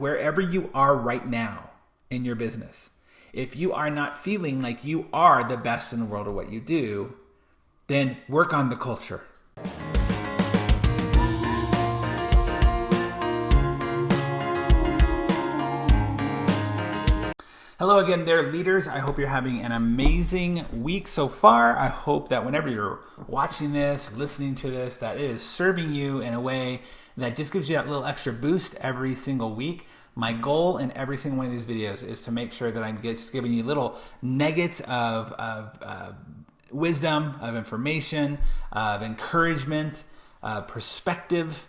wherever you are right now in your business, if you are not feeling like you are the best in the world at what you do, then work on the culture. Hello again there, leaders. I hope you're having an amazing week so far. I hope that whenever you're watching this, listening to this, that it is serving you in a way that just gives you that little extra boost every single week. My goal in every single one of these videos is to make sure that I'm just giving you little nuggets of wisdom, of information, of encouragement, perspective,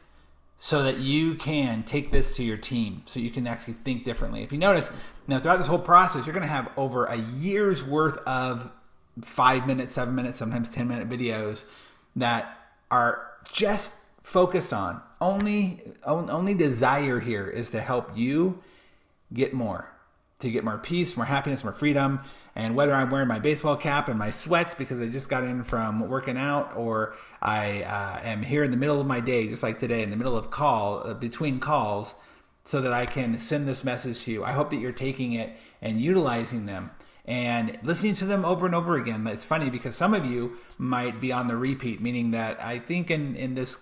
so that you can take this to your team, so you can actually think differently. If you notice, now throughout this whole process, you're going to have over a year's worth of 5-minute, 7-minute, sometimes 10-minute videos that are just focused on only desire here is to help you get more, to get more peace, more happiness, more freedom. And whether I'm wearing my baseball cap and my sweats because I just got in from working out, or I am here in the middle of my day, just like today, in the middle of between calls, so that I can send this message to you. I hope that you're taking it and utilizing them and listening to them over and over again. It's funny because some of you might be on the repeat, meaning that I think in this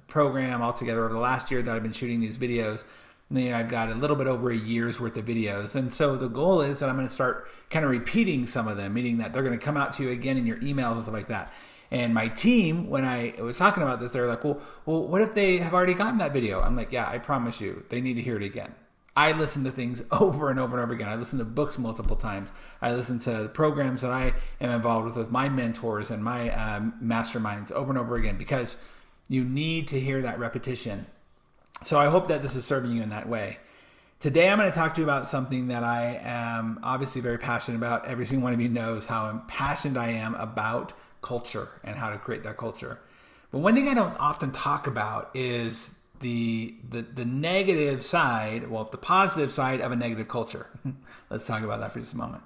program altogether over the last year that I've been shooting these videos, I've got a little bit over a year's worth of videos. And so the goal is that I'm going to start kind of repeating some of them, meaning that they're going to come out to you again in your emails and stuff like that. And my team, when I was talking about this, they were like, well, what if they have already gotten that video? I'm like, yeah, I promise you, they need to hear it again. I listen to things over and over and over again. I listen to books multiple times. I listen to programs that I am involved with my mentors and my masterminds over and over again, because you need to hear that repetition. So I hope that this is serving you in that way. Today I'm going to talk to you about something that I am obviously very passionate about. Every single one of you knows how passionate I am about culture and how to create that culture. But one thing I don't often talk about is the negative side, well, the positive side of a negative culture. Let's talk about that for just a moment.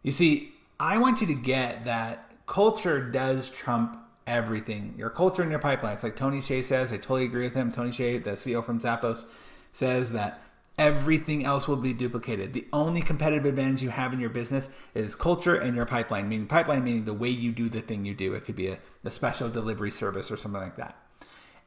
You see, I want you to get that culture does trump everything. Your culture and your pipeline. It's like Tony Hsieh says. I totally agree with him. Tony Hsieh, the CEO from Zappos, says that everything else will be duplicated. The only competitive advantage you have in your business is culture and your pipeline. Meaning the way you do the thing you do. It could be a special delivery service or something like that.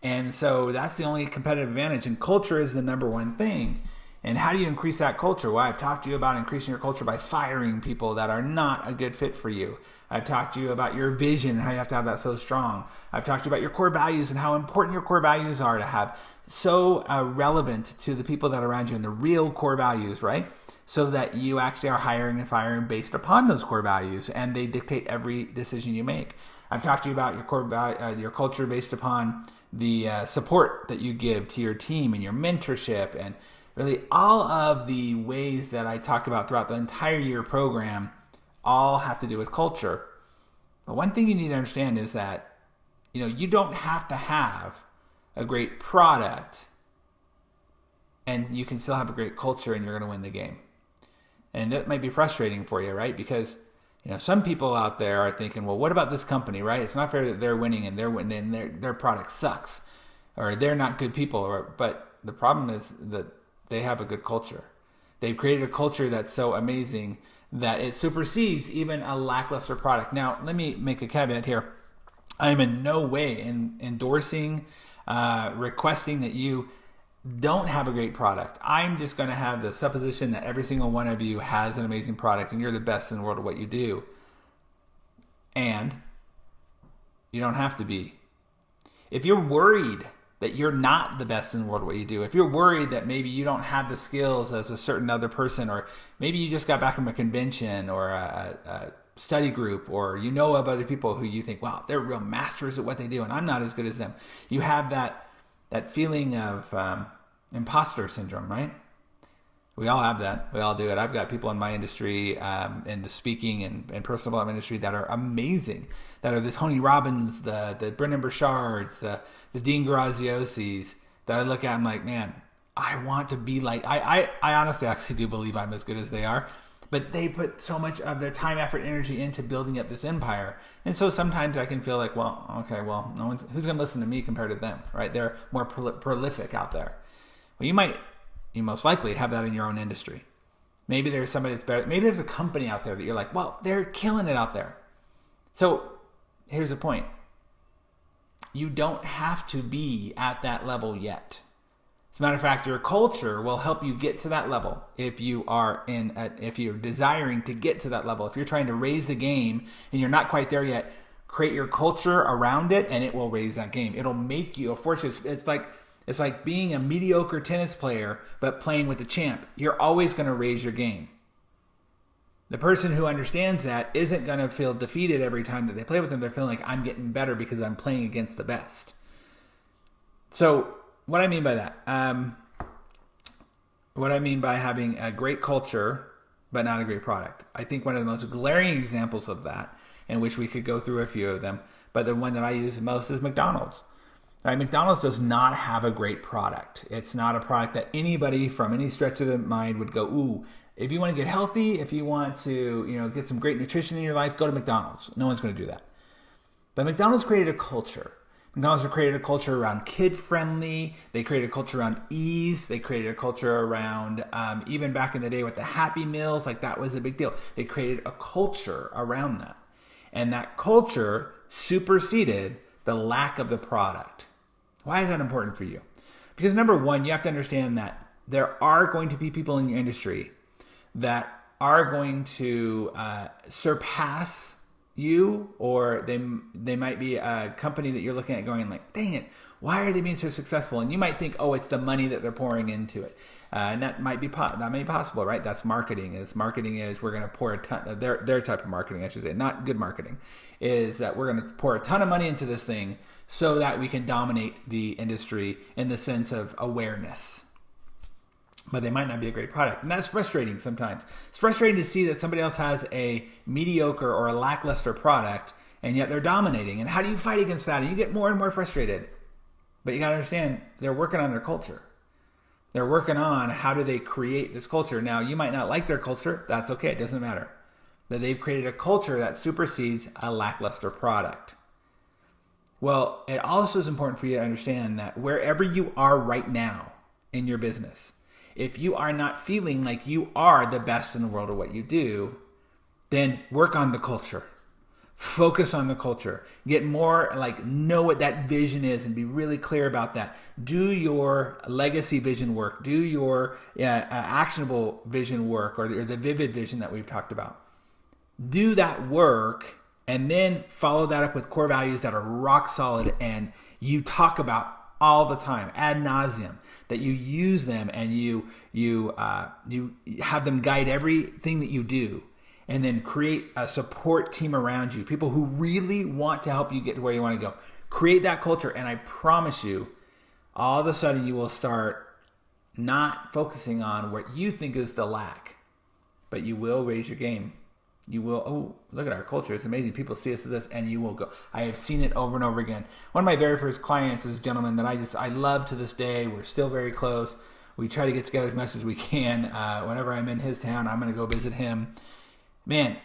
And so that's the only competitive advantage. And culture is the number one thing. And how do you increase that culture? Well, I've talked to you about increasing your culture by firing people that are not a good fit for you. I've talked to you about your vision and how you have to have that so strong. I've talked to you about your core values and how important your core values are to have so relevant to the people that are around you, and the real core values, right? So that you actually are hiring and firing based upon those core values, and they dictate every decision you make. I've talked to you about your culture based upon the support that you give to your team and your mentorship, and really all of the ways that I talk about throughout the entire year program all have to do with culture. But one thing you need to understand is that, you don't have to have a great product and you can still have a great culture and you're going to win the game. And that might be frustrating for you, right? Because, some people out there are thinking, well, what about this company, right? It's not fair that they're winning and their product sucks, or they're not good people. But the problem is that they have a good culture. They've created a culture that's so amazing that it supersedes even a lackluster product. Now, let me make a caveat here. I am in no way endorsing, requesting that you don't have a great product. I'm just going to have the supposition that every single one of you has an amazing product and you're the best in the world at what you do. And you don't have to be. If you're worried that you're not the best in the world at what you do, if you're worried that maybe you don't have the skills as a certain other person, or maybe you just got back from a convention or a study group, or of other people who you think, wow, they're real masters at what they do and I'm not as good as them. You have that feeling of imposter syndrome, right? We all have that. We all do it. I've got people in my industry, in the speaking and personal development industry, that are amazing, that are the Tony Robbins, the Brendan Burchards, the Dean Graziosis, that I look at and I'm like, man, I want to be like, I honestly actually do believe I'm as good as they are. But they put so much of their time, effort, energy into building up this empire. And so sometimes I can feel like, well, okay, well, who's going to listen to me compared to them, right? They're more prolific out there. Well, you might You most likely have that in your own industry. Maybe there's somebody that's better. Maybe there's a company out there that you're like, well, they're killing it out there. So here's the point. You don't have to be at that level yet. As a matter of fact, your culture will help you get to that level if if you're desiring to get to that level. If you're trying to raise the game and you're not quite there yet, create your culture around it and it will raise that game. It'll make you a fortune. It's like being a mediocre tennis player but playing with the champ. You're always going to raise your game. The person who understands that isn't going to feel defeated every time that they play with them. They're feeling like, I'm getting better because I'm playing against the best. So what I mean by that, what I mean by having a great culture but not a great product. I think one of the most glaring examples of that, in which we could go through a few of them, but the one that I use the most is McDonald's. Right? McDonald's does not have a great product. It's not a product that anybody from any stretch of the mind would go, ooh, if you want to get healthy, if you want to, get some great nutrition in your life, go to McDonald's. No one's going to do that. But McDonald's created a culture. McDonald's created a culture around kid-friendly. They created a culture around ease. They created a culture around, even back in the day with the Happy Meals, like that was a big deal. They created a culture around that. And that culture superseded the lack of the product. Why is that important for you? Because number one, you have to understand that there are going to be people in your industry that are going to surpass you, or they might be a company that you're looking at going like, dang it, why are they being so successful? And you might think, oh, it's the money that they're pouring into it. And that might be possible, right? That's marketing. Marketing is we're going to pour a ton, their type of marketing, I should say, not good marketing, is that we're going to pour a ton of money into this thing so that we can dominate the industry in the sense of awareness. But they might not be a great product. And that's frustrating sometimes. It's frustrating to see that somebody else has a mediocre or a lackluster product, and yet they're dominating. And how do you fight against that? And you get more and more frustrated. But you got to understand, they're working on their culture. They're working on how do they create this culture. Now, you might not like their culture. That's okay. It doesn't matter. But they've created a culture that supersedes a lackluster product. Well, it also is important for you to understand that wherever you are right now in your business, if you are not feeling like you are the best in the world at what you do, then work on the culture. Focus on the culture. Get more, know what that vision is and be really clear about that. Do your legacy vision work. Do your actionable vision work, or the vivid vision that we've talked about. Do that work, and then follow that up with core values that are rock solid and you talk about all the time, ad nauseum, that you use them and you have them guide everything that you do, and then create a support team around you, people who really want to help you get to where you want to go. Create that culture, and I promise you, all of a sudden you will start not focusing on what you think is the lack, but you will raise your game. You will, oh, look at our culture. It's amazing. People see us as this, and you will go. I have seen it over and over again. One of my very first clients is a gentleman that I love to this day. We're still very close. We try to get together as much as we can. Whenever I'm in his town, I'm going to go visit him. Man,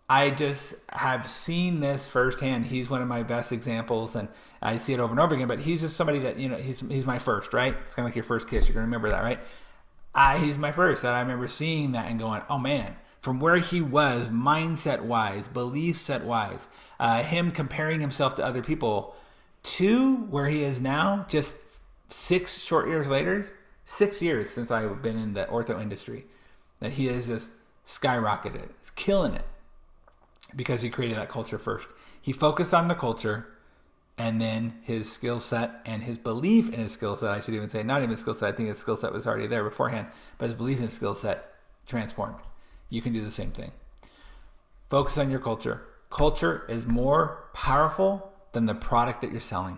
I just have seen this firsthand. He's one of my best examples, and I see it over and over again. But he's just somebody that, he's my first, right? It's kind of like your first kiss. You're going to remember that, right? He's my first. That I remember seeing that and going, oh, man. From where he was, mindset-wise, belief set-wise, him comparing himself to other people, to where he is now, just 6 short years later, 6 years since I've been in the ortho industry, that he has just skyrocketed. He's killing it because he created that culture first. He focused on the culture, and then his skill set and his belief in his skill set, I should even say, not even his skill set, I think his skill set was already there beforehand, but his belief in his skill set transformed. You can do the same thing. Focus on your culture. Culture is more powerful than the product that you're selling.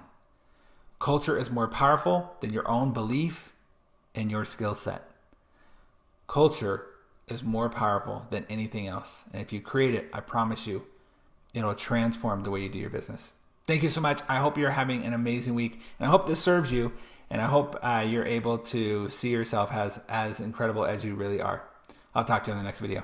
Culture is more powerful than your own belief and your skill set. Culture is more powerful than anything else. And if you create it, I promise you, it'll transform the way you do your business. Thank you so much. I hope you're having an amazing week. And I hope this serves you. And I hope you're able to see yourself as incredible as you really are. I'll talk to you in the next video.